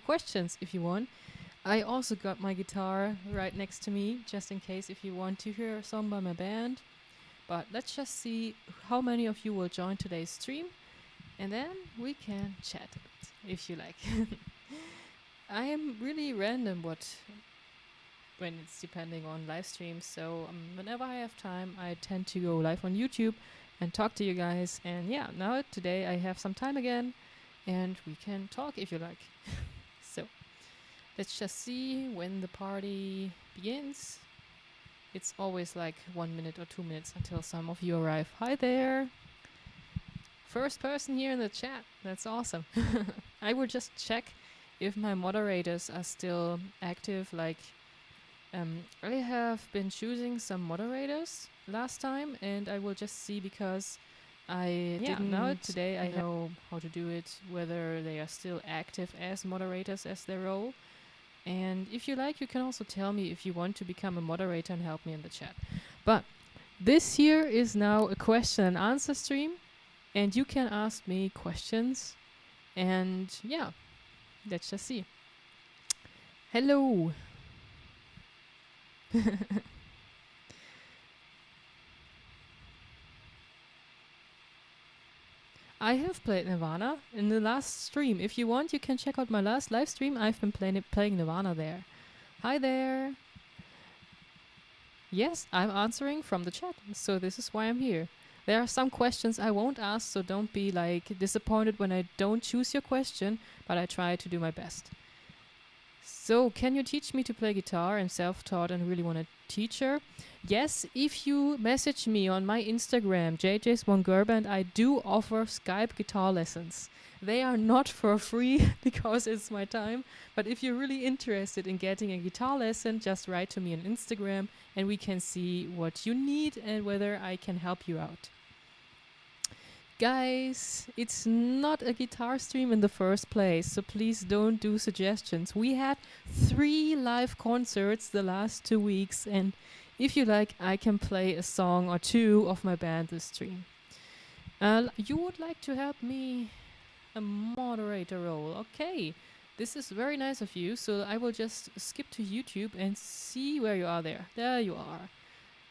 questions if you want. I also got my guitar right next to me, just in case if you want to hear a song by my band. But let's just see how many of you will join today's stream, and then we can chat a bit, if you like. I am really random when it's depending on live streams, so whenever I have time, I tend to go live on YouTube and talk to you guys. And yeah, now today I have some time again, and we can talk if you like. So let's just see when the party begins. It's always like 1 minute or 2 minutes until some of you arrive. Hi there! First person here in the chat. That's awesome. I will just check if my moderators are still active. I have been choosing some moderators last time, and I will just see because I didn't know it today. I know how to do it, whether they are still active as moderators as their role. And if you like, you can also tell me if you want to become a moderator and help me in the chat. But this here is now a question and answer stream, and you can ask me questions. And yeah, let's just see. Hello. I have played Nirvana in the last stream. If you want, you can check out my last live stream. I've been playing Nirvana there. Hi there. Yes, I'm answering from the chat, so this is why I'm here. There are some questions I won't ask, so don't be disappointed when I don't choose your question, but I try to do my best. So, can you teach me to play guitar? I'm self-taught and really want a teacher. Yes, if you message me on my Instagram, JJswanGerband, I do offer Skype guitar lessons. They are not for free because it's my time, but if you're really interested in getting a guitar lesson, just write to me on Instagram and we can see what you need and whether I can help you out. Guys, it's not a guitar stream in the first place, so please don't do suggestions. We had 3 live concerts the last 2 weeks, and if you like, I can play a song or 2 of my band this stream. You would like to help me a moderator role? Okay, this is very nice of you, so I will just skip to YouTube and see where you are there. There you are.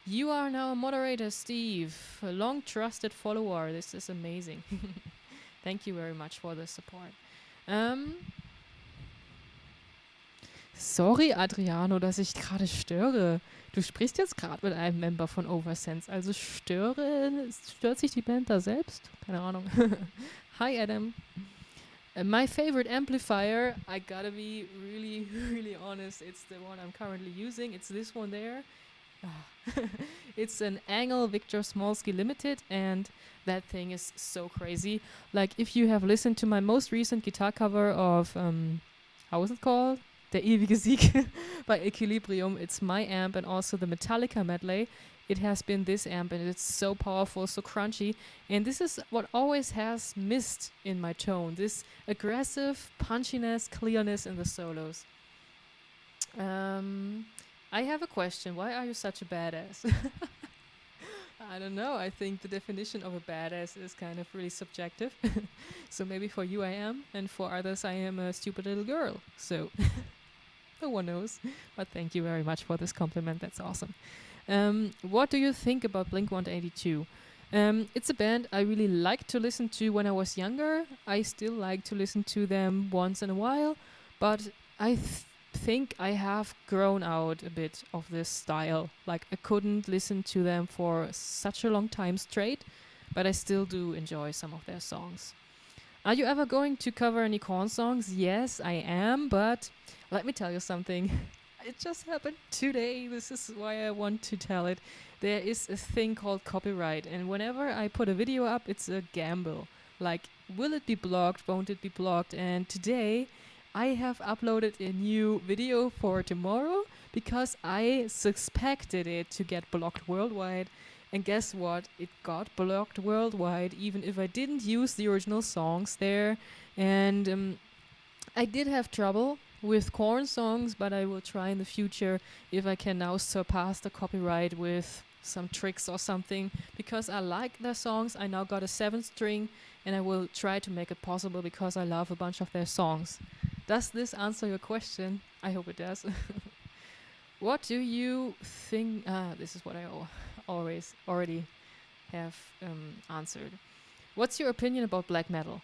You are now a moderator, Steve, a long trusted follower. This is amazing. Thank you very much for the support. Sorry, Adriano, dass ich gerade störe. Du sprichst jetzt gerade mit einem Member von OVERSENSE. Also stört sich die Band da selbst? Keine Ahnung. Hi, Adam. My favorite amplifier, I gotta be really, really honest, it's the one I'm currently using. It's this one there. It's an Angle Victor Smolsky Limited, and that thing is so crazy. Like, if you have listened to my most recent guitar cover of, how was it called? Der ewige Sieg by Equilibrium. It's my amp and also the Metallica medley. It has been this amp, and it's so powerful, so crunchy. And this is what always has missed in my tone. This aggressive punchiness, clearness in the solos. I have a question. Why are you such a badass? I don't know. I think the definition of a badass is kind of really subjective. So maybe for you I am, and for others I am a stupid little girl. So no one knows. But thank you very much for this compliment. That's awesome. What do you think about Blink-182? It's a band I really liked to listen to when I was younger. I still like to listen to them once in a while, but I think I have grown out a bit of this style. Like, I couldn't listen to them for such a long time straight, but I still do enjoy some of their songs. Are you ever going to cover any Korn songs? Yes, I am, but let me tell you something. It just happened today. This is why I want to tell it. There is a thing called copyright, and whenever I put a video up, it's a gamble. Like, will it be blocked? Won't it be blocked? And today I have uploaded a new video for tomorrow because I suspected it to get blocked worldwide. And guess what? It got blocked worldwide, even if I didn't use the original songs there. And I did have trouble with Korn songs, but I will try in the future if I can now surpass the copyright with some tricks or something, because I like their songs. I now got a 7th string, and I will try to make it possible because I love a bunch of their songs. Does this answer your question? I hope it does. What do you think? This is what I always already have answered. What's your opinion about black metal?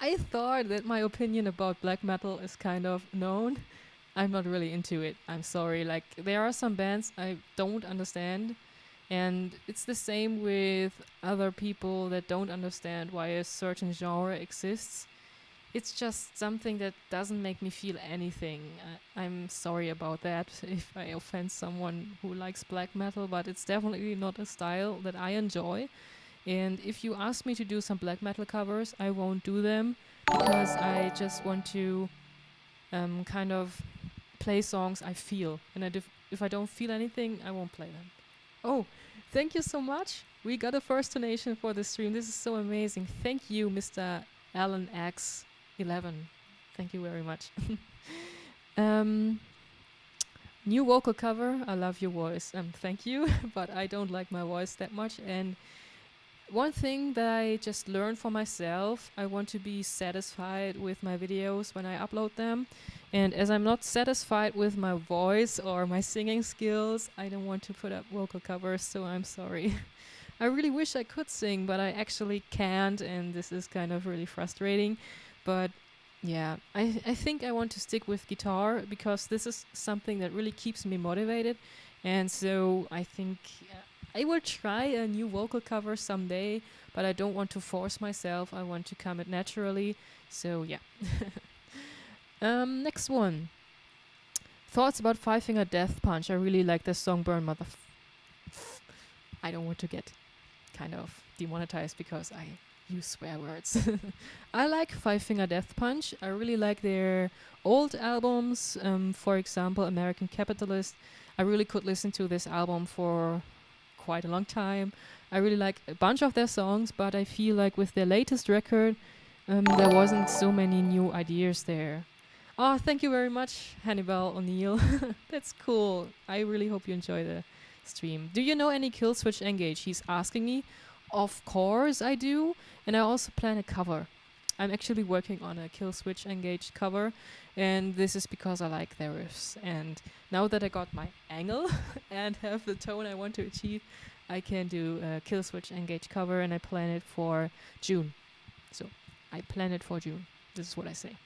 I thought that my opinion about black metal is kind of known. I'm not really into it. I'm sorry. Like, there are some bands I don't understand. And it's the same with other people that don't understand why a certain genre exists. It's just something that doesn't make me feel anything. I'm sorry about that if I offend someone who likes black metal, but it's definitely not a style that I enjoy. And if you ask me to do some black metal covers, I won't do them because I just want to kind of play songs I feel. And if I don't feel anything, I won't play them. Oh, thank you so much. We got a first donation for the stream. This is so amazing. Thank you, Mr. Alan X11. Thank you very much. New vocal cover. I love your voice. Thank you, but I don't like my voice that much. And one thing that I just learned for myself, I want to be satisfied with my videos when I upload them. And as I'm not satisfied with my voice or my singing skills, I don't want to put up vocal covers, so I'm sorry. I really wish I could sing, but I actually can't, and this is kind of really frustrating. But yeah, I think I want to stick with guitar because this is something that really keeps me motivated. And so I think I will try a new vocal cover someday, but I don't want to force myself. I want to come it naturally. So yeah. Next one. Thoughts about Five Finger Death Punch. I really like this song, Burn Mother. I don't want to get kind of demonetized because I use swear words. I like Five Finger Death Punch. I really like their old albums. For example, American Capitalist. I really could listen to this album for quite a long time. I really like a bunch of their songs, but I feel like with their latest record, there wasn't so many new ideas there. Oh, thank you very much, Hannibal O'Neill. That's cool. I really hope you enjoy the stream. Do you know any Killswitch Engage? He's asking me. Of course I do. And I also plan a cover. I'm actually working on a Killswitch Engage cover. And this is because I like their riffs. And now that I got my angle and have the tone I want to achieve, I can do a Killswitch Engage cover. And I plan it for June. So I plan it for June. This is what I say.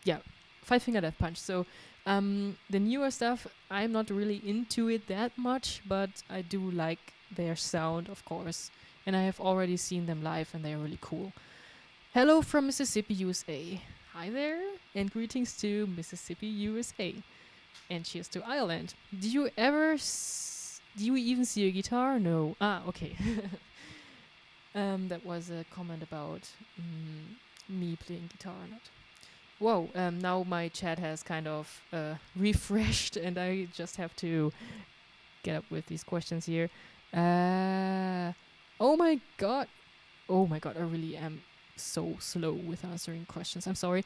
Yeah, Five Finger Death Punch. So the newer stuff, I'm not really into it that much, but I do like their sound, of course. And I have already seen them live and they're really cool. Hello from Mississippi, USA. Hi there, and greetings to Mississippi, USA. And cheers to Ireland. Do you even see a guitar? No. Ah, okay. That was a comment about me playing guitar or not. Whoa, now my chat has kind of refreshed and I just have to get up with these questions here. Oh my god, I really am so slow with answering questions. I'm sorry.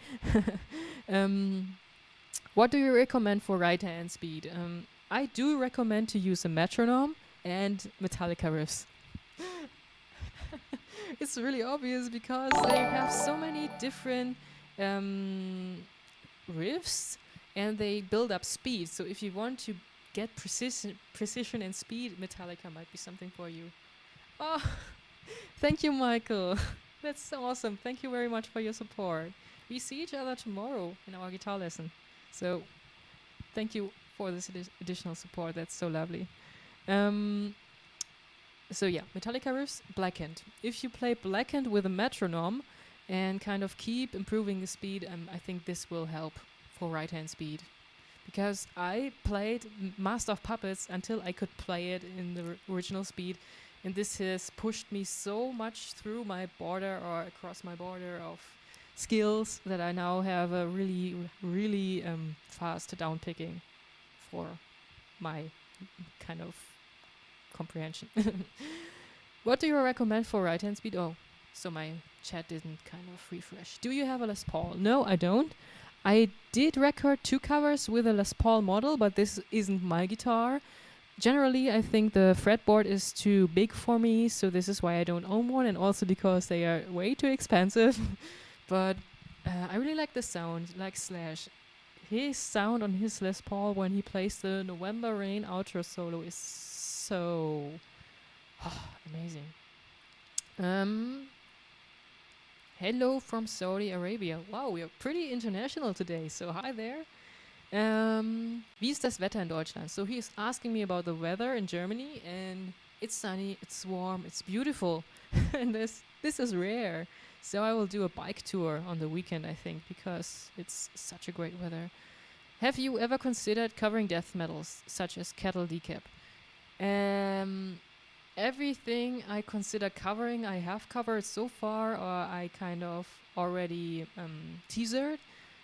What do you recommend for right hand speed? I do recommend to use a metronome and Metallica riffs. It's really obvious because they have so many different riffs and they build up speed. So if you want to get precision and speed, Metallica might be something for you. Oh, thank you, Michael. That's so awesome. Thank you very much for your support. We see each other tomorrow in our guitar lesson. So thank you for this additional support. That's so lovely. So yeah, Metallica riffs, Blackened. If you play Blackened with a metronome and kind of keep improving the speed, I think this will help for right hand speed. Because I played Master of Puppets until I could play it in the original speed, and this has pushed me so much through my border or across my border of skills that I now have a really, really fast downpicking for my kind of comprehension. What do you recommend for right hand speed? Oh, so my chat didn't kind of refresh. Do you have a Les Paul? No, I don't. I did record 2 covers with a Les Paul model, but this isn't my guitar. Generally, I think the fretboard is too big for me, so this is why I don't own one, and also because they are way too expensive. But I really like the sound, like Slash. His sound on his Les Paul when he plays the November Rain outro solo is so amazing. Hello from Saudi Arabia. Wow, we are pretty international today, so hi there. Wie ist das Wetter in Deutschland? So he is asking me about the weather in Germany, and it's sunny, it's warm, it's beautiful, and this is rare. So I will do a bike tour on the weekend, I think, because it's such a great weather. Have you ever considered covering death metals, such as Kettle Decap? Everything I consider covering, I have covered so far, or I kind of already teasered.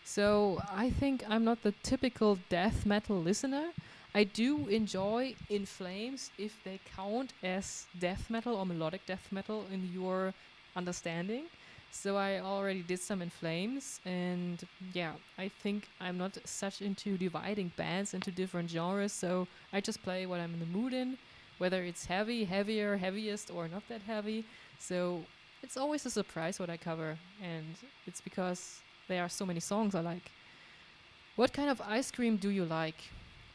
So I think I'm not the typical death metal listener. I do enjoy In Flames if they count as death metal or melodic death metal in your understanding. So I already did some In Flames, and yeah, I think I'm not such into dividing bands into different genres, so I just play what I'm in the mood in, whether it's heavy, heavier, heaviest, or not that heavy. So it's always a surprise what I cover, and it's because there are so many songs I like. What kind of ice cream do you like?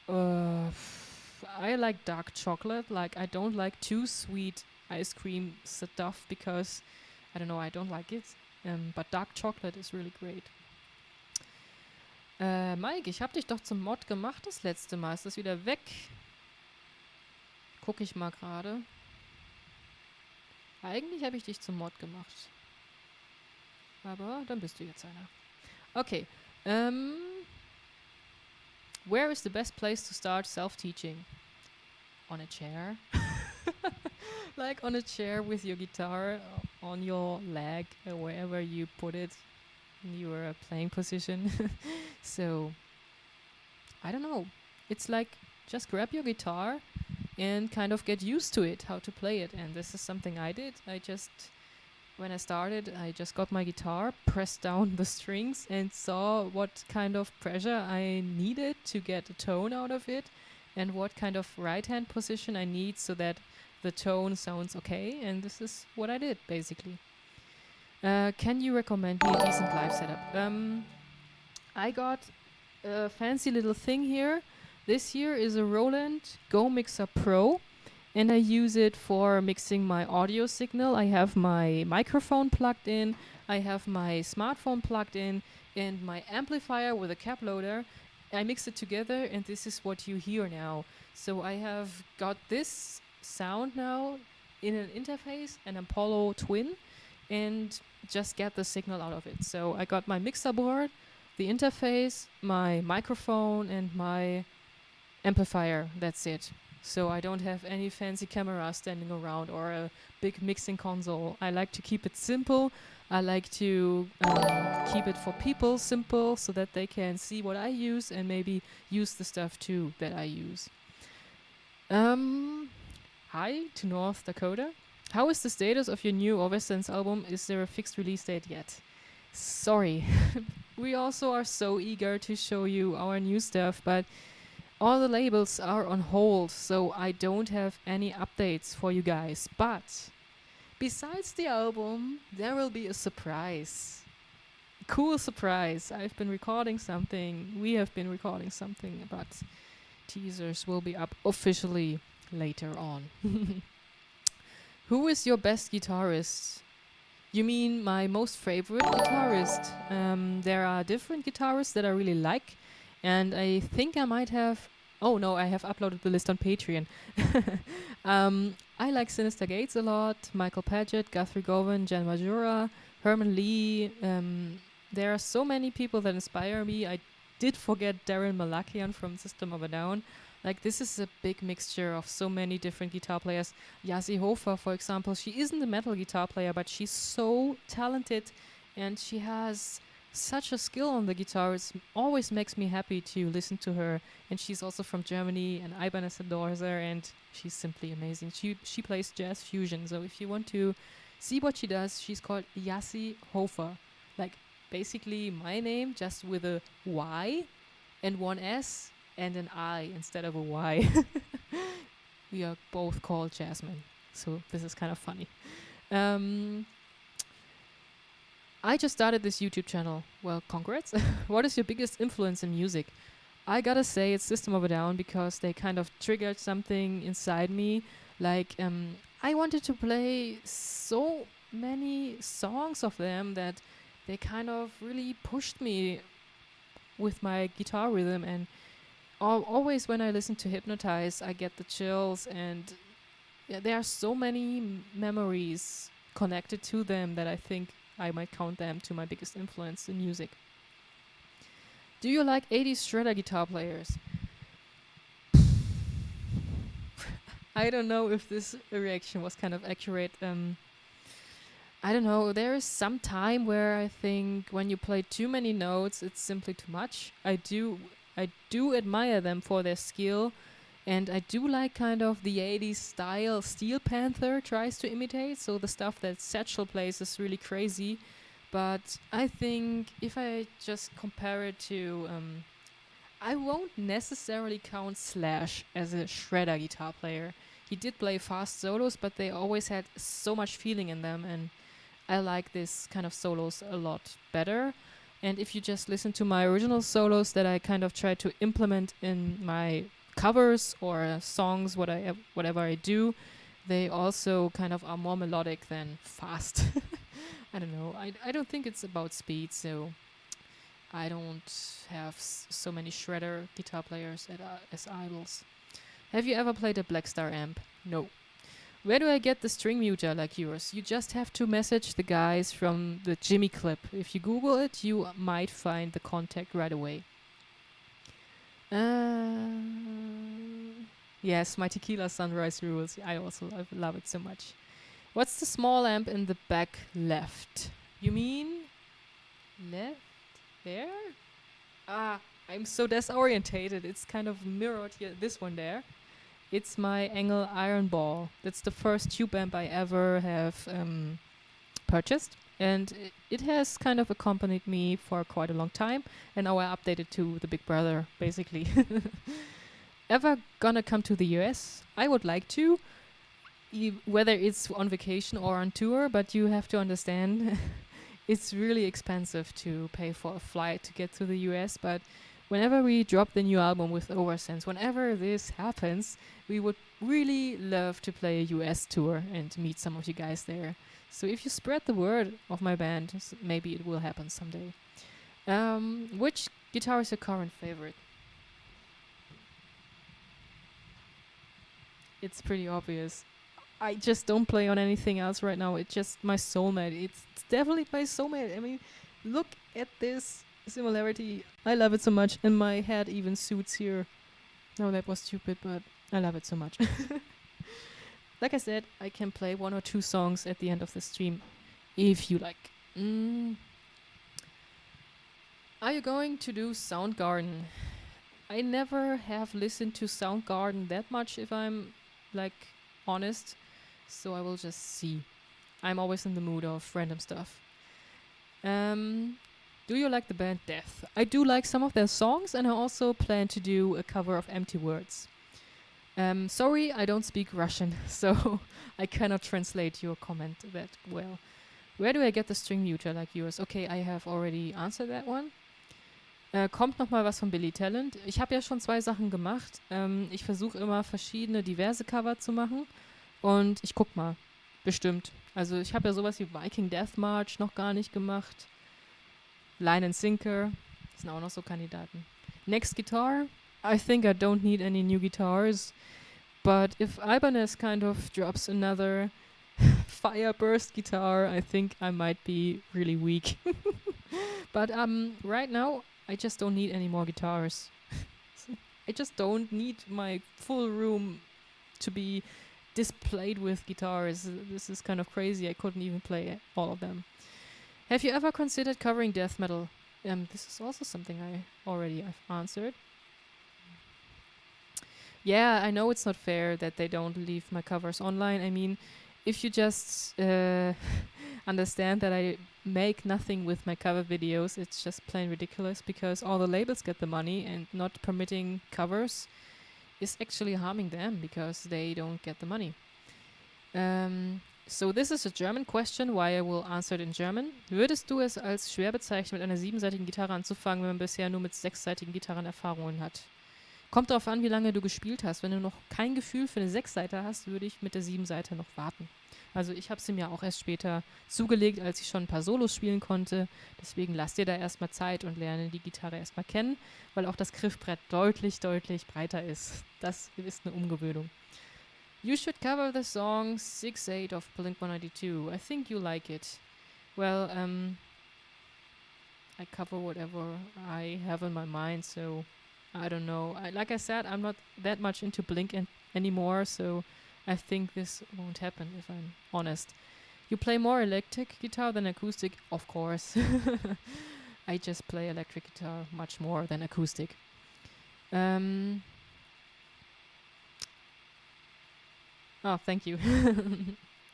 I like dark chocolate. Like, I don't like too sweet ice cream stuff because, I don't know, I don't like it. But dark chocolate is really great. Mike, ich hab dich doch zum Mod gemacht das letzte Mal. Ist das wieder weg? Guck ich mal gerade. Eigentlich habe ich dich zum Mod gemacht. Aber dann bist du jetzt einer. Okay. Where is the best place to start self-teaching? On a chair. Like on a chair with your guitar on your leg, wherever you put it in your playing position. So, I don't know. It's like just grab your guitar and kind of get used to it, how to play it. And this is something I did. When I started, I just got my guitar, pressed down the strings, and saw what kind of pressure I needed to get a tone out of it, and what kind of right hand position I need so that the tone sounds okay. And this is what I did, basically. Can you recommend me a decent live setup? I got a fancy little thing here. This here is a Roland Go Mixer Pro, and I use it for mixing my audio signal. I have my microphone plugged in, I have my smartphone plugged in, and my amplifier with a cap loader. I mix it together, and this is what you hear now. So I have got this sound now in an interface, an Apollo Twin, and just get the signal out of it. So I got my mixer board, the interface, my microphone, and my amplifier. That's it. So I don't have any fancy camera standing around or a big mixing console. I like to keep it simple. I like to keep it for people simple so that they can see what I use and maybe use the stuff too that I use. Hi to North Dakota. How is the status of your new OVERSENSE album? Is there a fixed release date yet? Sorry. We also are so eager to show you our new stuff, but all the labels are on hold, so I don't have any updates for you guys. But besides the album, there will be a surprise. Cool surprise. I've been recording something. We have been recording something, but teasers will be up officially later on. Who is your best guitarist? You mean my most favorite guitarist? There are different guitarists that I really like, and I think I might have... Oh no, I have uploaded the list on Patreon. I like Sinister Gates a lot, Michael Paget, Guthrie Govan, Jan Majura, Herman Lee. There are so many people that inspire me. I did forget Darren Malakian from System of a Down. Like, this is a big mixture of so many different guitar players. Jassy Hofer, for example, she isn't a metal guitar player, but she's so talented and she has such a skill on the guitar. It always makes me happy to listen to her. And she's also from Germany, and Ibanez adores her, and she's simply amazing. She plays jazz fusion, so if you want to see what she does, she's called Jassy Hofer. Like, basically my name, just with a Y and one S and an I instead of a Y. We are both called Jasmine, so this is kind of funny. I just started this YouTube channel. Well, congrats. What is your biggest influence in music? I gotta say it's System of a Down because they kind of triggered something inside me. Like, I wanted to play so many songs of them that they kind of really pushed me with my guitar rhythm. And always when I listen to Hypnotize, I get the chills. And yeah, there are so many memories connected to them that I think I might count them to my biggest influence in music. Do you like 80s shredder guitar players? I don't know if this reaction was kind of accurate. I don't know. There is some time where I think when you play too many notes, it's simply too much. I do admire them for their skill, and I do like kind of the 80s style Steel Panther tries to imitate. So the stuff that Satchel plays is really crazy. But I think if I just compare it to, I won't necessarily count Slash as a shredder guitar player. He did play fast solos, but they always had so much feeling in them, and I like this kind of solos a lot better. And if you just listen to my original solos that I kind of try to implement in my covers or songs, whatever I do, they also kind of are more melodic than fast. I don't know. I don't think it's about speed, so I don't have so many shredder guitar players as idols. Have you ever played a Blackstar amp? No. Where do I get the string muter like yours? You just have to message the guys from the Jimmy clip. If you Google it, you might find the contact right away. Yes, my Tequila Sunrise rules. I also love it so much. What's the small amp in the back left? You mean left? There? I'm so disorientated. It's kind of mirrored here. This one there. It's my Engel Iron Ball. That's the first tube amp I ever have purchased. And it has kind of accompanied me for quite a long time. And now I updated to the Big Brother, basically. Ever gonna come to the US? I would like to. Whether it's on vacation or on tour, but you have to understand it's really expensive to pay for a flight to get to the US. But whenever we drop the new album with OVERSENSE, whenever this happens, we would really love to play a US tour and meet some of you guys there. So if you spread the word of my band, maybe it will happen someday. Which guitar is your current favorite? It's pretty obvious. I just don't play on anything else right now. It's just my soulmate. It's definitely my soulmate. I mean, look at this similarity. I love it so much. And my head even suits here. No, that was stupid, but I love it so much. Like I said, I can play 1 or 2 songs at the end of the stream, if you like. Are you going to do Soundgarden? I never have listened to Soundgarden that much, if I'm like honest. So I will just see. I'm always in the mood of random stuff. Do you like the band Death? I do like some of their songs, and I also plan to do a cover of Empty Words. Sorry, I don't speak Russian, so I cannot translate your comment that well. Where do I get the string muter like yours? Okay, I have already answered that one. Kommt noch mal was von Billy Talent? Ich habe ja schon 2 Sachen gemacht. Ich versuche immer verschiedene, diverse Cover zu machen. Und ich guck mal. Bestimmt. Also ich habe ja sowas wie Viking Death March noch gar nicht gemacht. Line and Sinker. Das sind auch noch so Kandidaten. Next Guitar. I think I don't need any new guitars. But if Ibanez kind of drops another Fireburst guitar, I think I might be really weak. But right now, I just don't need any more guitars. I just don't need my full room to be displayed with guitars. This is kind of crazy. I couldn't even play all of them. Have you ever considered covering death metal? This is also something I've answered. Yeah, I know it's not fair that they don't leave my covers online. I mean, if you just understand that I make nothing with my cover videos, it's just plain ridiculous because all the labels get the money, and not permitting covers is actually harming them because they don't get the money. So this is a German question, why I will answer it in German. Würdest du es als schwer bezeichnen, mit einer 7-seitigen Gitarre anzufangen, wenn man bisher nur mit 6-seitigen Gitarren Erfahrungen hat? Kommt darauf an, wie lange du gespielt hast. Wenn du noch kein Gefühl für eine 6-Seite hast, würde ich mit der 7-Seite noch warten. Also ich habe sie mir auch erst später zugelegt, als ich schon ein paar Solos spielen konnte. Deswegen lass dir da erstmal Zeit und lerne die Gitarre erstmal kennen, weil auch das Griffbrett deutlich, deutlich breiter ist. Das ist eine Umgewöhnung. You should cover the song 6-8 of Blink-182. I think you like it. Well, I cover whatever I have in my mind, so I don't know. Like I said, I'm not that much into Blink anymore, so I think this won't happen, if I'm honest. You play more electric guitar than acoustic? Of course. I just play electric guitar much more than acoustic. Oh, thank you.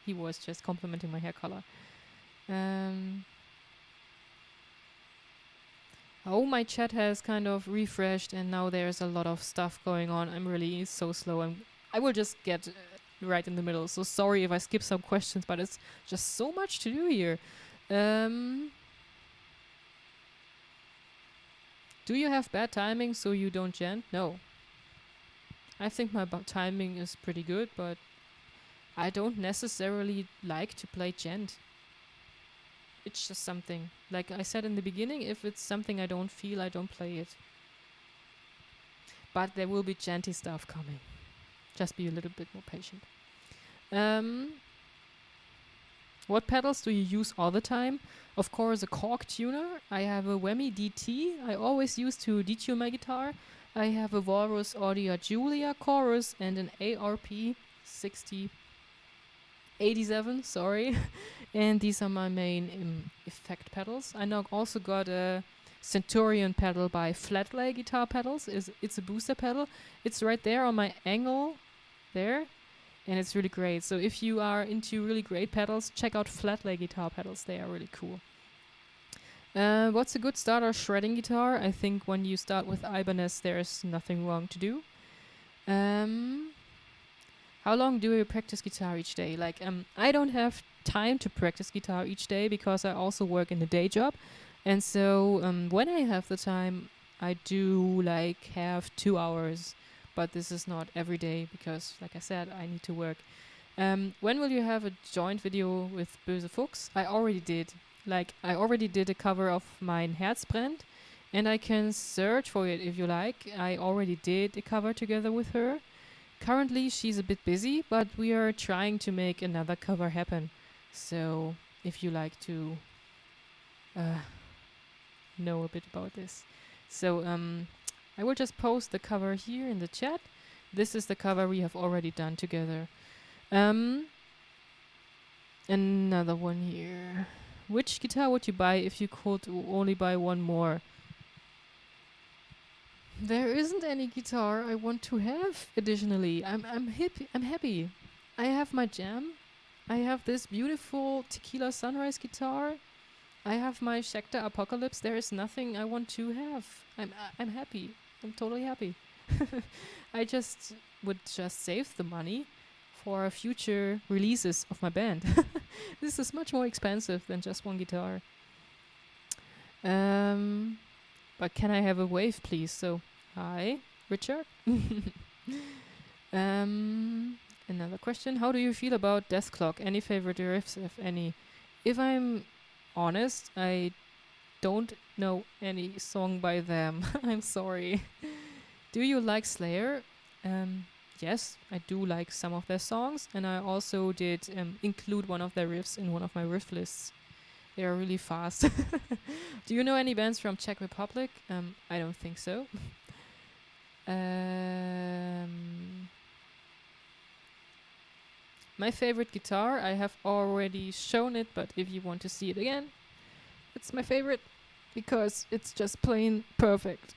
He was just complimenting my hair color. Oh, my chat has kind of refreshed and now there's a lot of stuff going on. I'm really so slow. I will just get right in the middle. So sorry if I skip some questions, but it's just so much to do here. Do you have bad timing so you don't gent? No. I think my timing is pretty good, but I don't necessarily like to play gent. It's just something. Like I said in the beginning, if it's something I don't feel, I don't play it. But there will be genty stuff coming. Just be a little bit more patient. What pedals do you use all the time? Of course, a Korg tuner. I have a Whammy DT. I always use to detune my guitar. I have a Walrus Audio Julia chorus and an ARP 87, sorry. And these are my main effect pedals. I now also got a Centurion pedal by Flatlay Guitar Pedals. It's a booster pedal. It's right there on my angle there. And it's really great. So if you are into really great pedals, check out Flatlay Guitar Pedals. They are really cool. What's a good starter shredding guitar? I think when you start with Ibanez, there's nothing wrong to do. How long do you practice guitar each day? Like, I don't have time to practice guitar each day because I also work in a day job. And so when I have the time, I do like have 2 hours. But this is not every day because, like I said, I need to work. When will you have a joint video with Böse Fuchs? I already did. Like, I already did a cover of Mein Herz brennt. And I can search for it if you like. I already did a cover together with her. Currently, she's a bit busy, but we are trying to make another cover happen. So, if you like to know a bit about this. So, I will just post the cover here in the chat. This is the cover we have already done together. Another one here. Which guitar would you buy if you could only buy one more? There isn't any guitar I want to have additionally. I'm happy. I have my Jam. I have this beautiful Tequila Sunrise guitar. I have my Schecter Apocalypse. There is nothing I want to have. I'm happy. I'm totally happy. I just would just save the money for future releases of my band. This is much more expensive than just one guitar. But can I have a wave, please? So, hi, Richard. Another question. How do you feel about Death Clock? Any favorite riffs, if any? If I'm honest, I don't know any song by them. I'm sorry. Do you like Slayer? Yes, I do like some of their songs. And I also did include one of their riffs in one of my riff lists. They are really fast. Do you know any bands from Czech Republic? I don't think so. My favorite guitar, I have already shown it, but if you want to see it again, it's my favorite because it's just plain perfect.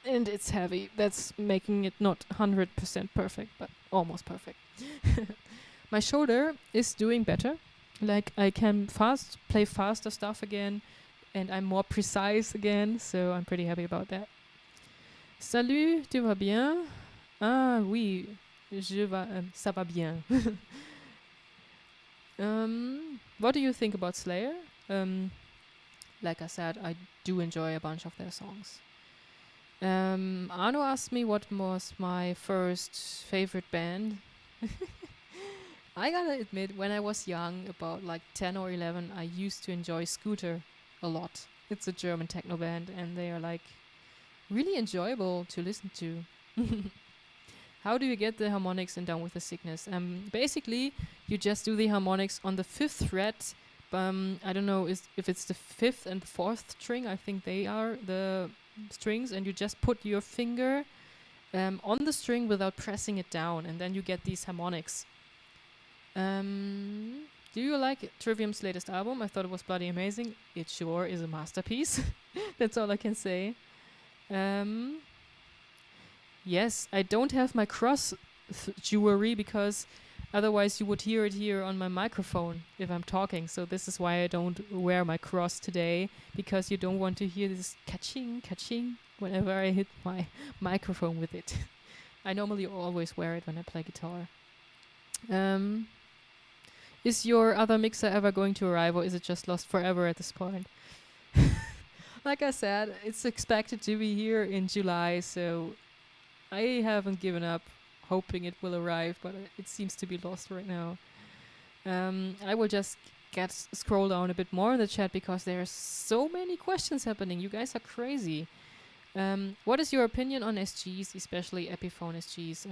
And it's heavy. That's making it not 100% perfect, but almost perfect. My shoulder is doing better. Like, I can play faster stuff again, and I'm more precise again, so I'm pretty happy about that. Salut, tu vas bien? Ah oui, ça va bien. What do you think about Slayer? Like I said, I do enjoy a bunch of their songs. Arno asked me what was my first favorite band. I gotta admit, when I was young, about like 10 or 11, I used to enjoy Scooter a lot. It's a German techno band, and they are like really enjoyable to listen to. How do you get the harmonics in Down with the Sickness? Basically, you just do the harmonics on the 5th fret. I don't know if it's the 5th and 4th string. I think they are the strings, and you just put your finger on the string without pressing it down, and then you get these harmonics. Do you like Trivium's latest album? I thought it was bloody amazing. It sure is a masterpiece. That's all I can say. Yes, I don't have my cross jewelry because otherwise you would hear it here on my microphone if I'm talking. So this is why I don't wear my cross today, because you don't want to hear this ka-ching, ka-ching whenever I hit my microphone with it. I normally always wear it when I play guitar. Is your other mixer ever going to arrive, or is it just lost forever at this point? Like I said, it's expected to be here in July, so I haven't given up hoping it will arrive, but it seems to be lost right now. I will just scroll down a bit more in the chat because there are so many questions happening. You guys are crazy. What is your opinion on SGs, especially Epiphone SGs?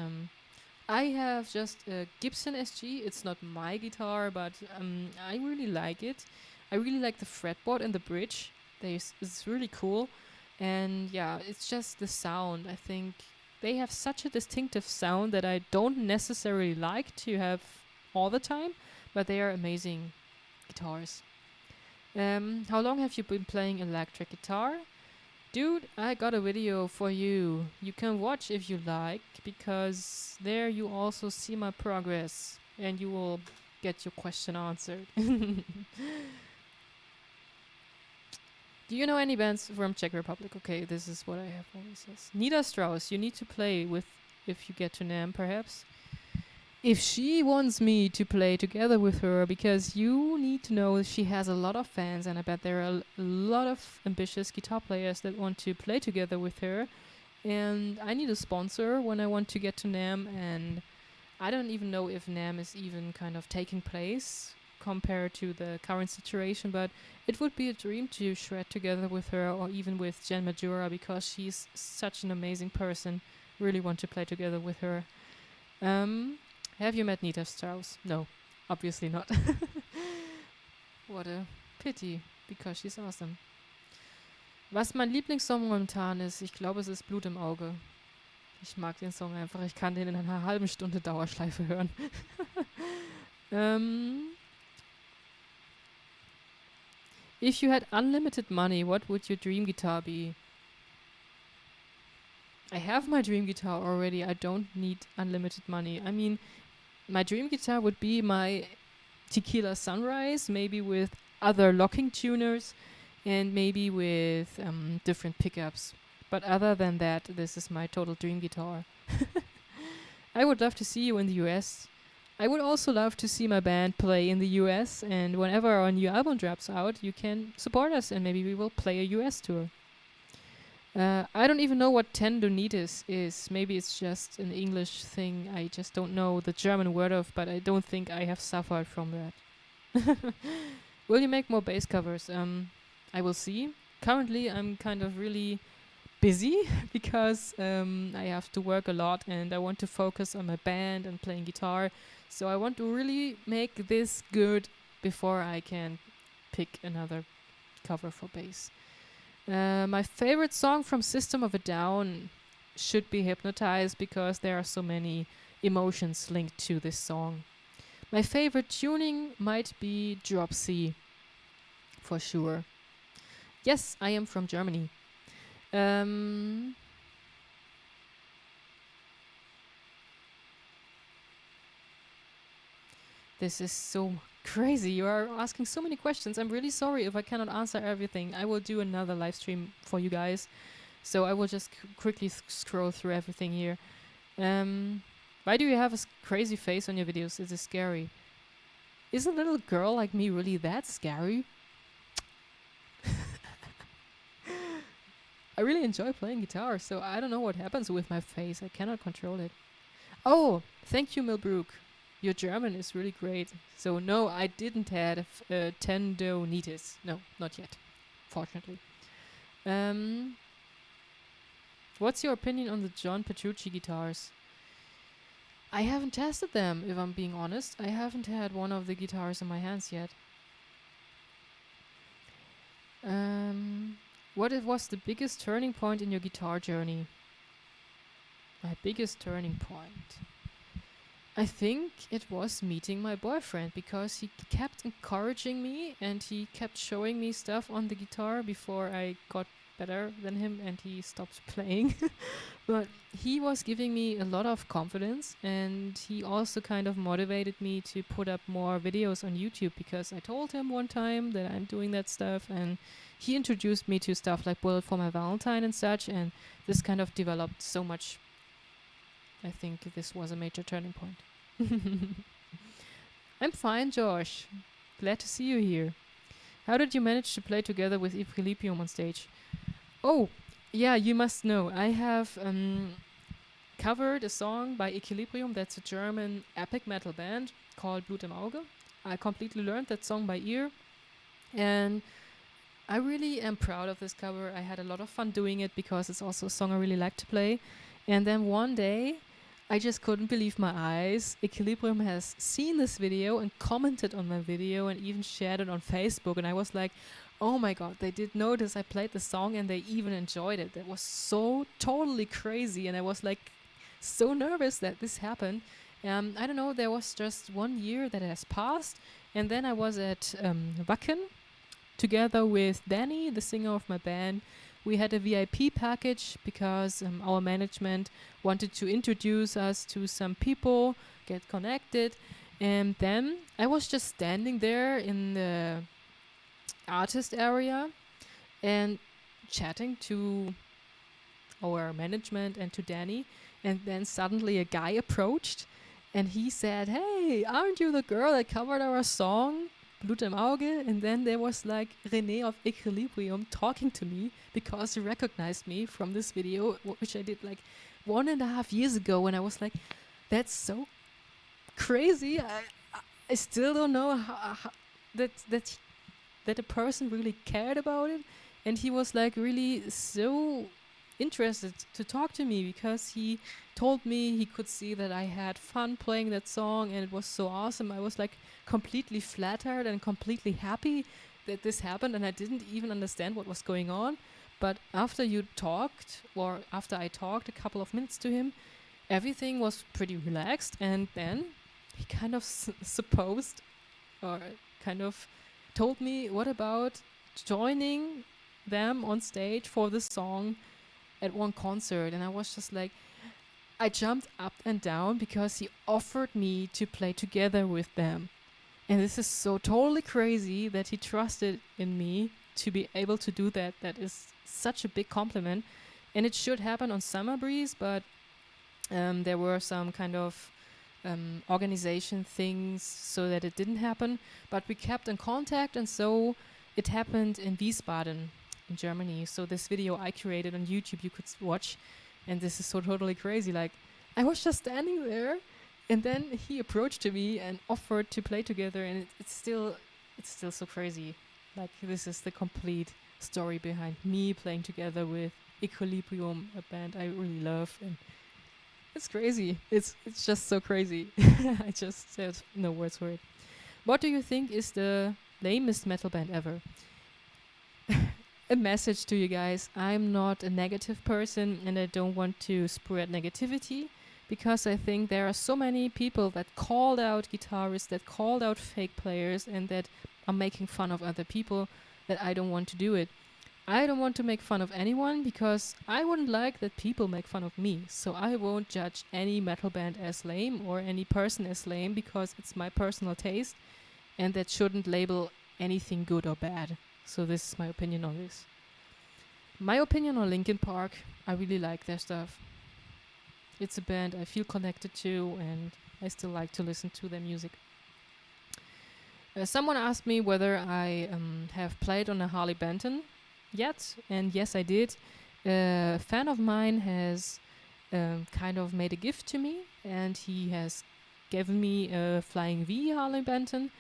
I have just a Gibson SG. It's not my guitar, but I really like it. I really like the fretboard and the bridge. It's really cool. And yeah, it's just the sound. I think they have such a distinctive sound that I don't necessarily like to have all the time, but they are amazing guitars. How long have you been playing electric guitar? Dude, I got a video for you. You can watch if you like, because there you also see my progress and you will get your question answered. Do you know any bands from Czech Republic? Okay, this is what I have always says. Nida Strauss, you need to play with if you get to NAMM, perhaps. If she wants me to play together with her, because you need to know she has a lot of fans, and I bet there are a lot of ambitious guitar players that want to play together with her. And I need a sponsor when I want to get to NAMM, and I don't even know if NAMM is even kind of taking place compared to the current situation, but it would be a dream to shred together with her, or even with Jen Majura, because she's such an amazing person. Really want to play together with her. Have you met Nita Strauss? No, obviously not. What a pity, because she's awesome. Was mein Lieblingssong momentan ist, ich glaube, es ist Blut im Auge. Ich mag den Song einfach. Ich kann den in einer halben Stunde Dauerschleife hören. If you had unlimited money, what would your dream guitar be? I have my dream guitar already. I don't need unlimited money. I mean, my dream guitar would be my Tequila Sunrise, maybe with other locking tuners and maybe with different pickups. But other than that, this is my total dream guitar. I would love to see you in the US. I would also love to see my band play in the US, and whenever our new album drops out, you can support us and maybe we will play a US tour. I don't even know what tendonitis is. Maybe it's just an English thing I just don't know the German word of, but I don't think I have suffered from that. Will you make more bass covers? I will see. Currently, I'm kind of really busy because I have to work a lot and I want to focus on my band and playing guitar. So I want to really make this good before I can pick another cover for bass. My favorite song from System of a Down should be Hypnotized, because there are so many emotions linked to this song. My favorite tuning might be Drop C, for sure. Yes, I am from Germany. This is so crazy. You are asking so many questions. I'm really sorry if I cannot answer everything. I will do another live stream for you guys. So I will just quickly scroll through everything here. Why do you have a crazy face on your videos? Is it scary? Is a little girl like me really that scary? I really enjoy playing guitar, so I don't know what happens with my face. I cannot control it. Oh, thank you, Milbrook. Your German is really great. So no, I didn't have tendonitis. No, not yet, fortunately. What's your opinion on the John Petrucci guitars? I haven't tested them, if I'm being honest. I haven't had one of the guitars in my hands yet. What was the biggest turning point in your guitar journey? My biggest turning point. I think it was meeting my boyfriend, because he kept encouraging me and he kept showing me stuff on the guitar before I got better than him and he stopped playing. But he was giving me a lot of confidence, and he also kind of motivated me to put up more videos on YouTube, because I told him one time that I'm doing that stuff, and he introduced me to stuff like Bullet for My Valentine and such, and this kind of developed so much. I think this was a major turning point. I'm fine, Josh. Glad to see you here. How did you manage to play together with Equilibrium on stage? Oh, yeah, you must know. I have covered a song by Equilibrium. That's a German epic metal band called Blut im Auge. I completely learned that song by ear, and I really am proud of this cover. I had a lot of fun doing it because it's also a song I really like to play. And then one day, I just couldn't believe my eyes. Equilibrium has seen this video and commented on my video and even shared it on Facebook. And I was like, oh my god, they did notice I played the song and they even enjoyed it. That was so totally crazy. And I was like so nervous that this happened. I don't know, there was just 1 year that has passed. And then I was at Wacken together with Danny, the singer of my band. We had a VIP package because our management wanted to introduce us to some people, get connected. And then I was just standing there in the artist area and chatting to our management and to Danny. And then suddenly a guy approached and he said, "Hey, aren't you the girl that covered our song, Blut im Auge?" And then there was like René of Equilibrium talking to me because he recognized me from this video, which I did like 1.5 years ago. And I was like, that's so crazy. I still don't know how that a person really cared about it. And he was like really so interested to talk to me because he told me he could see that I had fun playing that song and it was so awesome. I was like completely flattered and completely happy that this happened, and I didn't even understand what was going on. But after you talked, or after I talked a couple of minutes to him, everything was pretty relaxed, and then he kind of supposed or kind of told me, what about joining them on stage for this song at one concert? And I was just like, I jumped up and down because he offered me to play together with them. And this is so totally crazy that he trusted in me to be able to do that. That is such a big compliment. And it should happen on Summer Breeze, but there were some kind of organization things so that it didn't happen. But we kept in contact, and so it happened in Wiesbaden in Germany. So this video I curated on YouTube you could watch, and this is so totally crazy. Like, I was just standing there, and then he approached to me and offered to play together, and it's still so crazy. Like, this is the complete story behind me playing together with Equilibrium, a band I really love, and it's crazy. It's just so crazy. I just have no words for it. What do you think is the lamest metal band ever? A message to you guys. I'm not a negative person and I don't want to spread negativity, because I think there are so many people that called out guitarists, that called out fake players, and that are making fun of other people, that I don't want to do it. I don't want to make fun of anyone because I wouldn't like that people make fun of me. So I won't judge any metal band as lame or any person as lame, because it's my personal taste and that shouldn't label anything good or bad. So this is my opinion on this. My opinion on Linkin Park, I really like their stuff. It's a band I feel connected to and I still like to listen to their music. Someone asked me whether I have played on a Harley Benton yet, and yes, I did. A fan of mine has kind of made a gift to me, and he has given me a Flying V Harley Benton.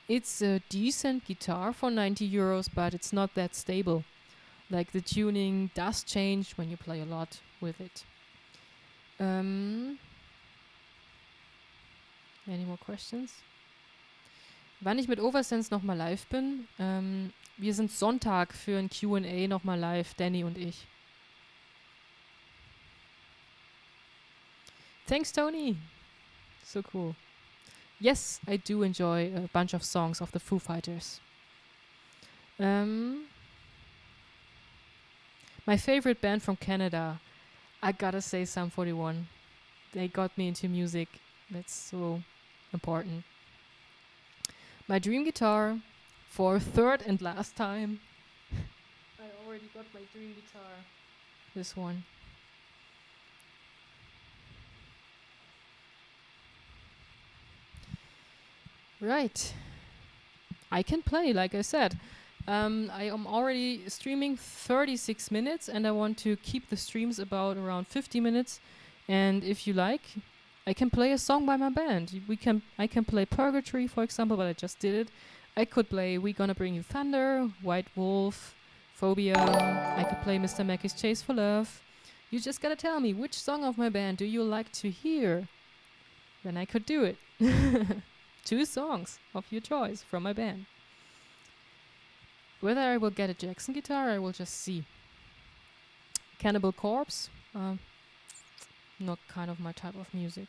It's a decent guitar for 90 euros, but it's not that stable. Like, the tuning does change when you play a lot with it. Any more questions? Wann ich mit Oversense nochmal live bin? Wir sind Sonntag für ein Q&A nochmal live, Danny und ich. Thanks, Tony. So cool. Yes, I do enjoy a bunch of songs of the Foo Fighters. My favorite band from Canada, I gotta say Sum 41. They got me into music. That's so important. My dream guitar for third and last time. I already got my dream guitar. This one. Right. I can play, like I said. I am already streaming 36 minutes, and I want to keep the streams about around 50 minutes. And if you like, I can play a song by my band. I can play Purgatory, for example, but I just did it. I could play We Gonna Bring You Thunder, White Wolf, Phobia. I could play Mr. Mackey's Chase for Love. You just gotta tell me, which song of my band do you like to hear? Then I could do it. 2 songs of your choice from my band. Whether I will get a Jackson guitar, I will just see. Cannibal Corpse, not kind of my type of music.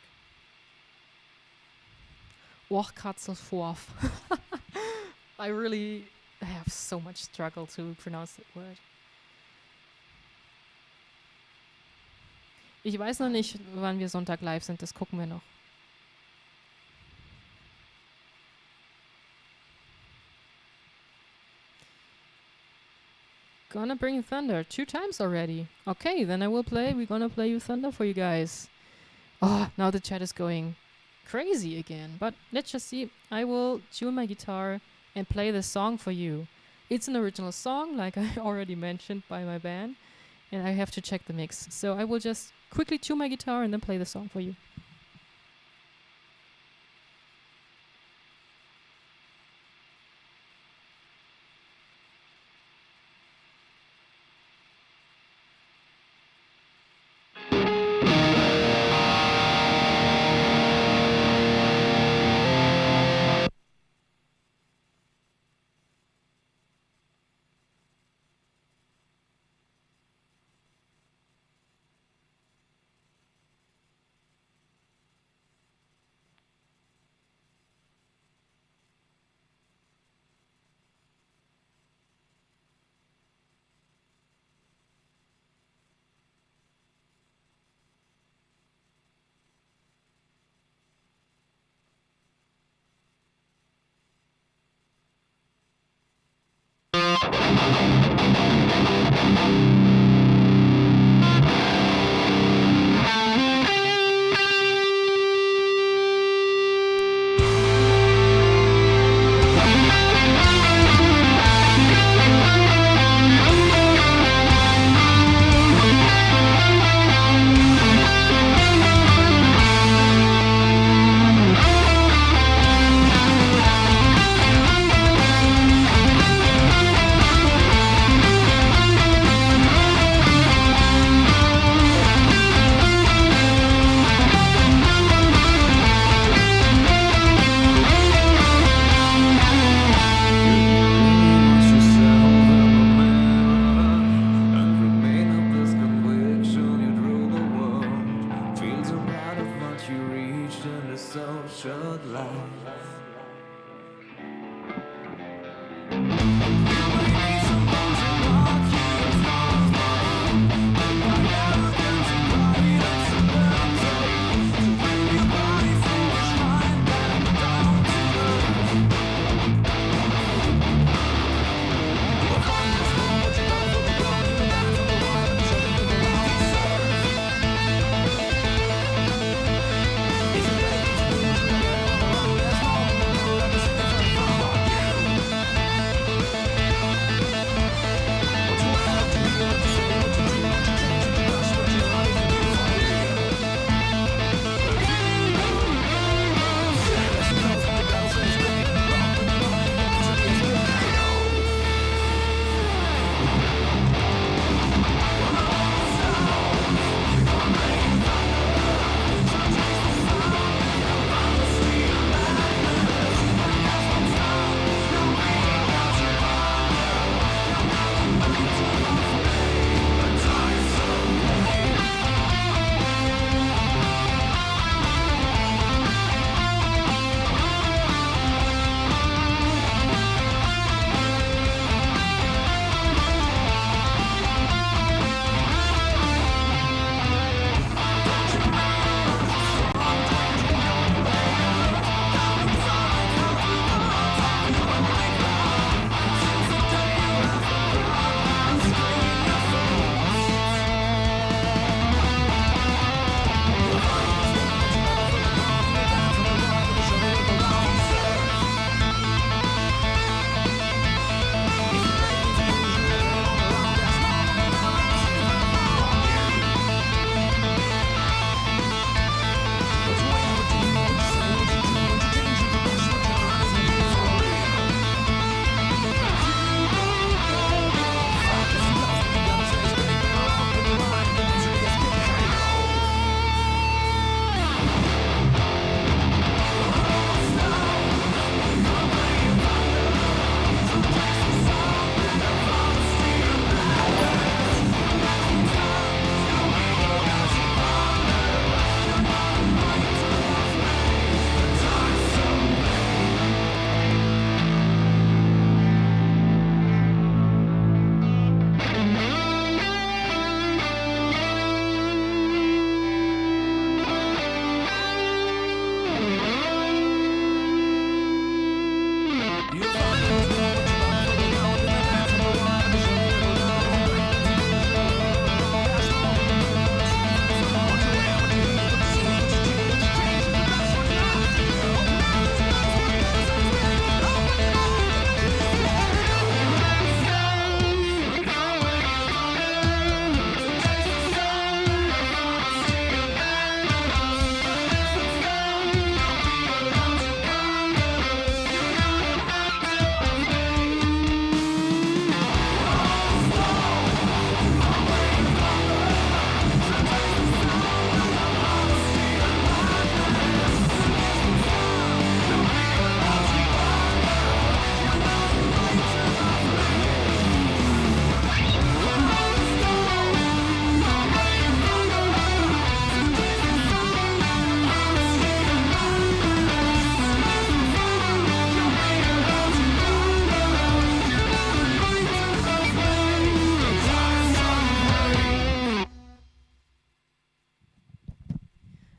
Ohrkatzelforf. I really have so much struggle to pronounce that word. Ich weiß noch nicht, wann wir Sonntag live sind, das gucken wir noch. Gonna Bring You Thunder 2 times already. Okay, then I will play We're Gonna Play You Thunder for you guys. Oh, now the chat is going crazy again. But let's just see. I will tune my guitar and play the song for you. It's an original song, like I already mentioned, by my band. And I have to check the mix. So I will just quickly tune my guitar and then play the song for you.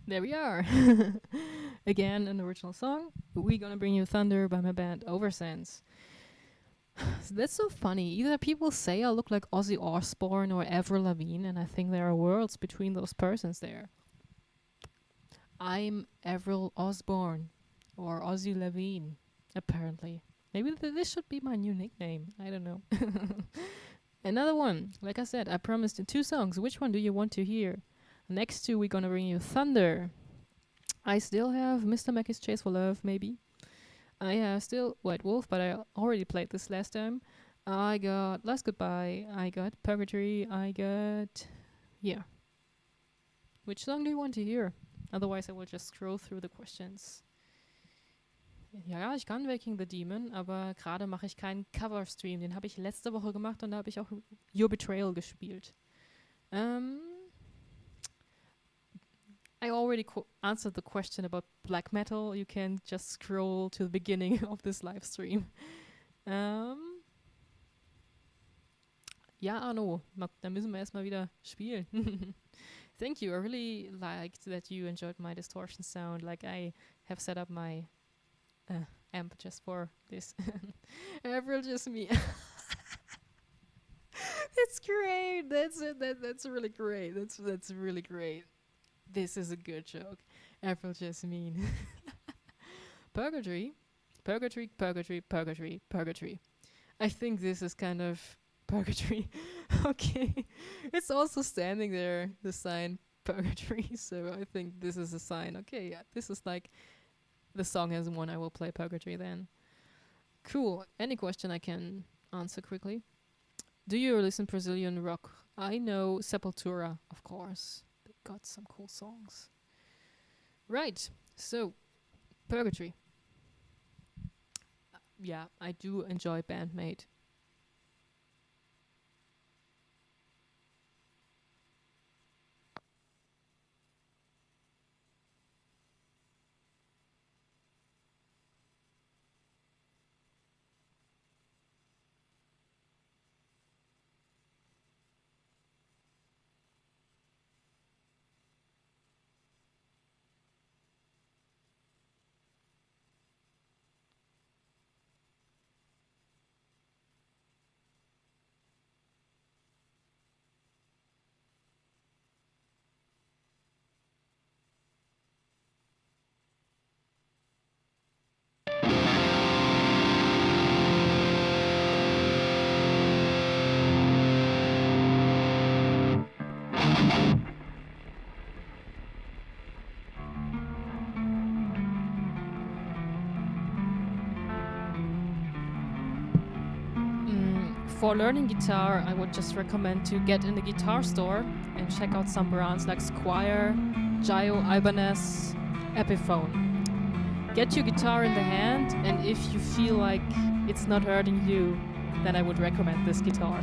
There we are. Again, an original song. We're gonna bring you Thunder by my band OVERSENSE. That's so funny. Either people say I look like Ozzy Osbourne or Avril Lavigne, and I think there are worlds between those persons there. I'm Avril Osbourne or Ozzy Lavigne, apparently. Maybe this should be my new nickname. I don't know. Another one. Like I said, I promised 2 songs. Which one do you want to hear? Next 2, we're gonna bring you Thunder. I still have Mr. Mackey's Chase for Love, maybe. I have still White Wolf, but I already played this last time. I got Last Goodbye. I got Purgatory. I got... Yeah. Which song do you want to hear? Otherwise, I will just scroll through the questions. Ja, ich kann Waking the Demon, aber gerade mache ich keinen Cover-Stream. Den habe ich letzte Woche gemacht und da habe ich auch Your Betrayal gespielt. I already answered the question about black metal. You can just scroll to the beginning of this live stream. Ja, Arno, da müssen wir erstmal wieder spielen. Thank you. I really liked that you enjoyed my distortion sound. Like I have set up my amp just for this. Avril just me. That's great. That's really great. That's really great. This is a good joke. Avril Jasmine. Purgatory. Purgatory, purgatory, purgatory, purgatory. I think this is kind of purgatory. Okay. It's also standing there, the sign purgatory. So I think this is a sign. Okay, yeah, this is like the song has one. I will play purgatory then. Cool. Any question I can answer quickly? Do you listen Brazilian rock? I know Sepultura, of course. Got some cool songs. Right, so Purgatory. Yeah, I do enjoy Bandmate. For learning guitar, I would just recommend to get in the guitar store and check out some brands like Squier, Gio, Ibanez, Epiphone. Get your guitar in the hand, and if you feel like it's not hurting you, then I would recommend this guitar.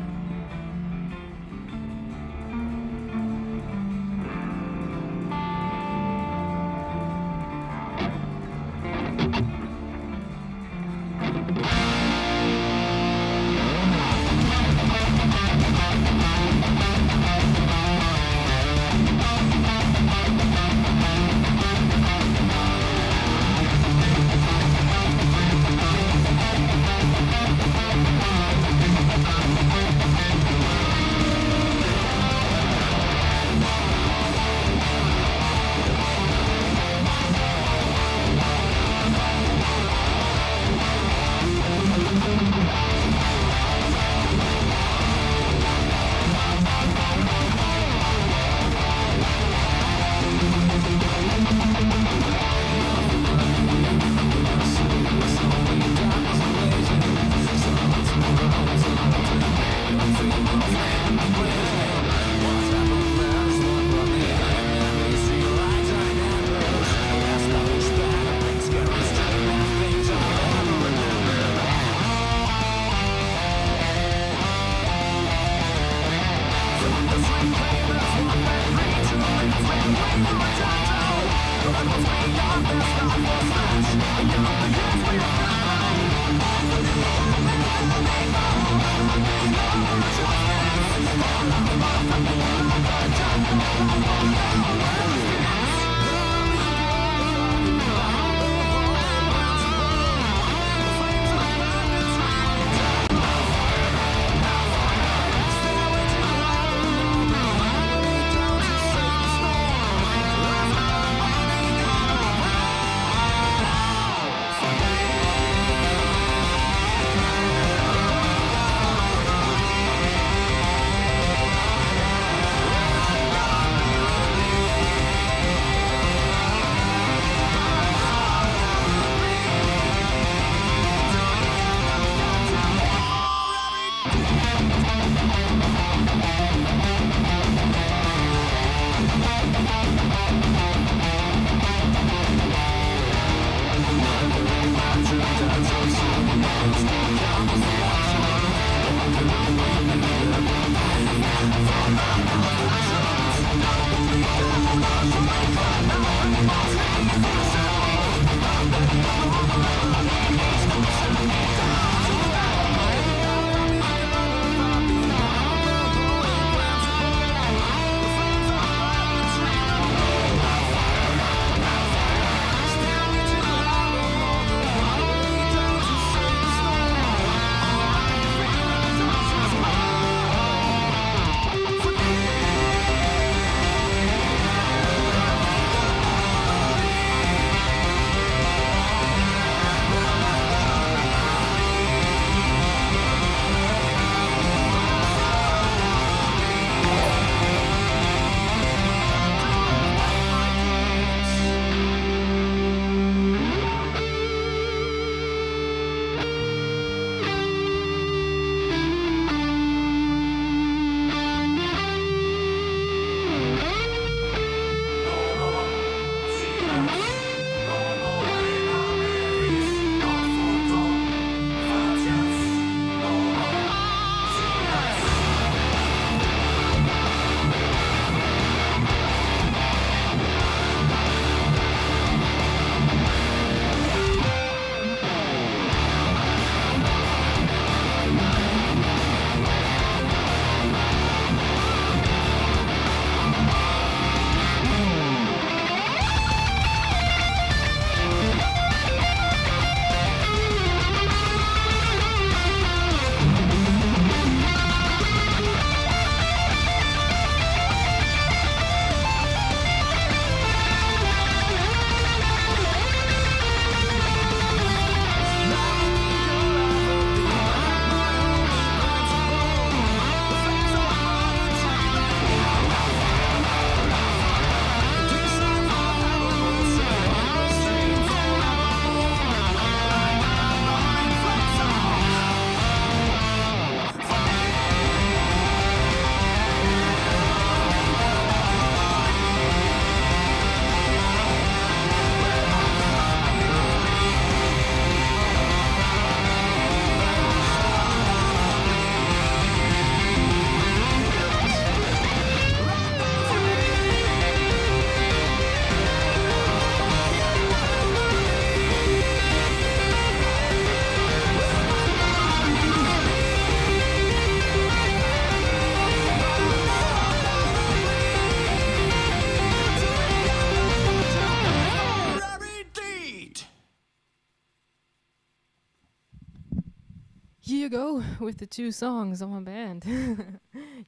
Here you go with the 2 songs of my band.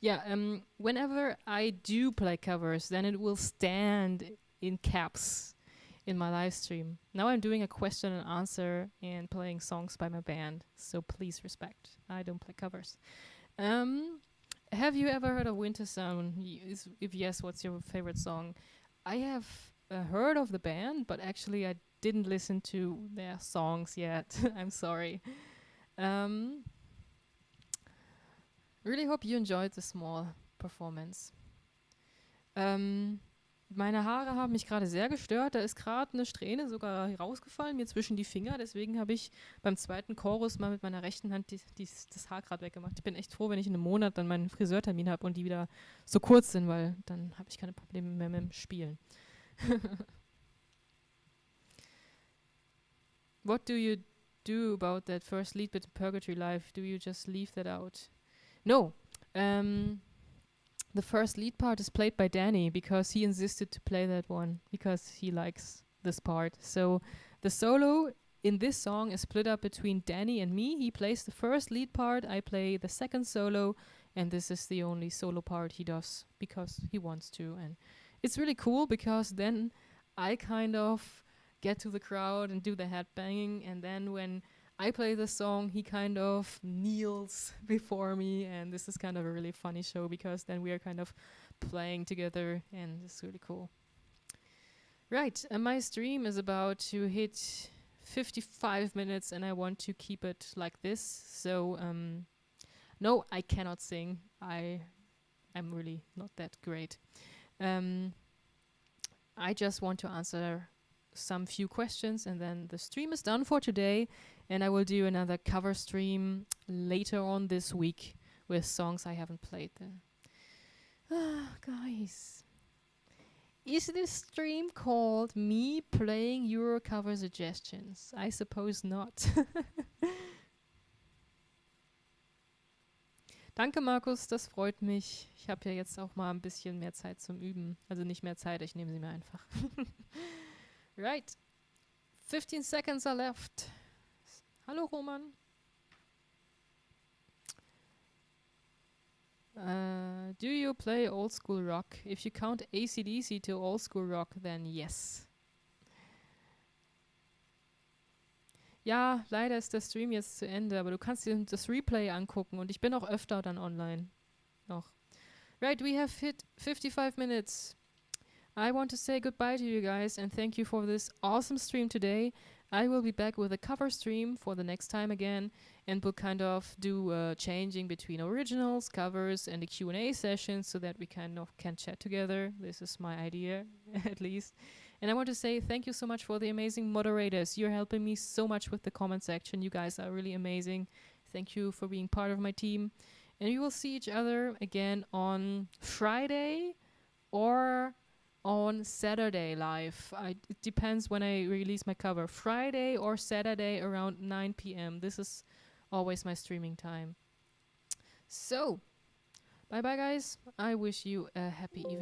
Yeah, whenever I do play covers, then it will stand in caps in my live stream. Now I'm doing a question and answer and playing songs by my band, so please respect. I don't play covers. Have you ever heard of Winter Sound? If yes, what's your favorite song? I have heard of the band, but actually I didn't listen to their songs yet. I'm sorry. Really hope you enjoyed the small performance. Meine Haare haben mich gerade sehr gestört. Da ist gerade eine Strähne sogar rausgefallen, mir zwischen die Finger. Deswegen habe ich beim zweiten Chorus mal mit meiner rechten Hand das Haar gerade weggemacht. Ich bin echt froh, wenn ich in einem Monat dann meinen Friseurtermin habe und die wieder so kurz sind, weil dann habe ich keine Probleme mehr mit dem Spielen. What do you do about that first lead bit, Purgatory Live? Do you just leave that out? No. The first lead part is played by Danny because he insisted to play that one because he likes this part. So the solo in this song is split up between Danny and me. He plays the first lead part, I play the second solo, and this is the only solo part he does because he wants to. And it's really cool because then I kind of get to the crowd and do the headbanging, and then when I play the song, he kind of kneels before me, and this is kind of a really funny show because then we are kind of playing together, and it's really cool. Right, and my stream is about to hit 55 minutes, and I want to keep it like this. So, no, I cannot sing. I'm really not that great. I just want to answer some few questions, and then the stream is done for today, and I will do another cover stream later on this week with songs I haven't played then. Guys, is this stream called me playing Euro cover suggestions? I suppose not. Danke, Markus, das freut mich. Ich habe ja jetzt auch mal ein bisschen mehr Zeit zum Üben. Also nicht mehr Zeit, ich nehme sie mir einfach. Right. 15 seconds are left. Hallo, Roman. Do you play old school rock? If you count AC/DC to old school rock, then yes. Ja, leider ist der Stream jetzt zu Ende, aber du kannst dir das Replay angucken und ich bin auch öfter dann online noch. Right, we have hit 55 minutes. I want to say goodbye to you guys and thank you for this awesome stream today. I will be back with a cover stream for the next time again, and we'll kind of do changing between originals, covers, and a Q&A session so that we kind of can chat together. This is my idea, at least. And I want to say thank you so much for the amazing moderators. You're helping me so much with the comment section. You guys are really amazing. Thank you for being part of my team. And we will see each other again on Friday or on Saturday live. It depends when I release my cover. Friday or Saturday around 9 p.m. This is always my streaming time. So, bye bye guys. I wish you a happy evening.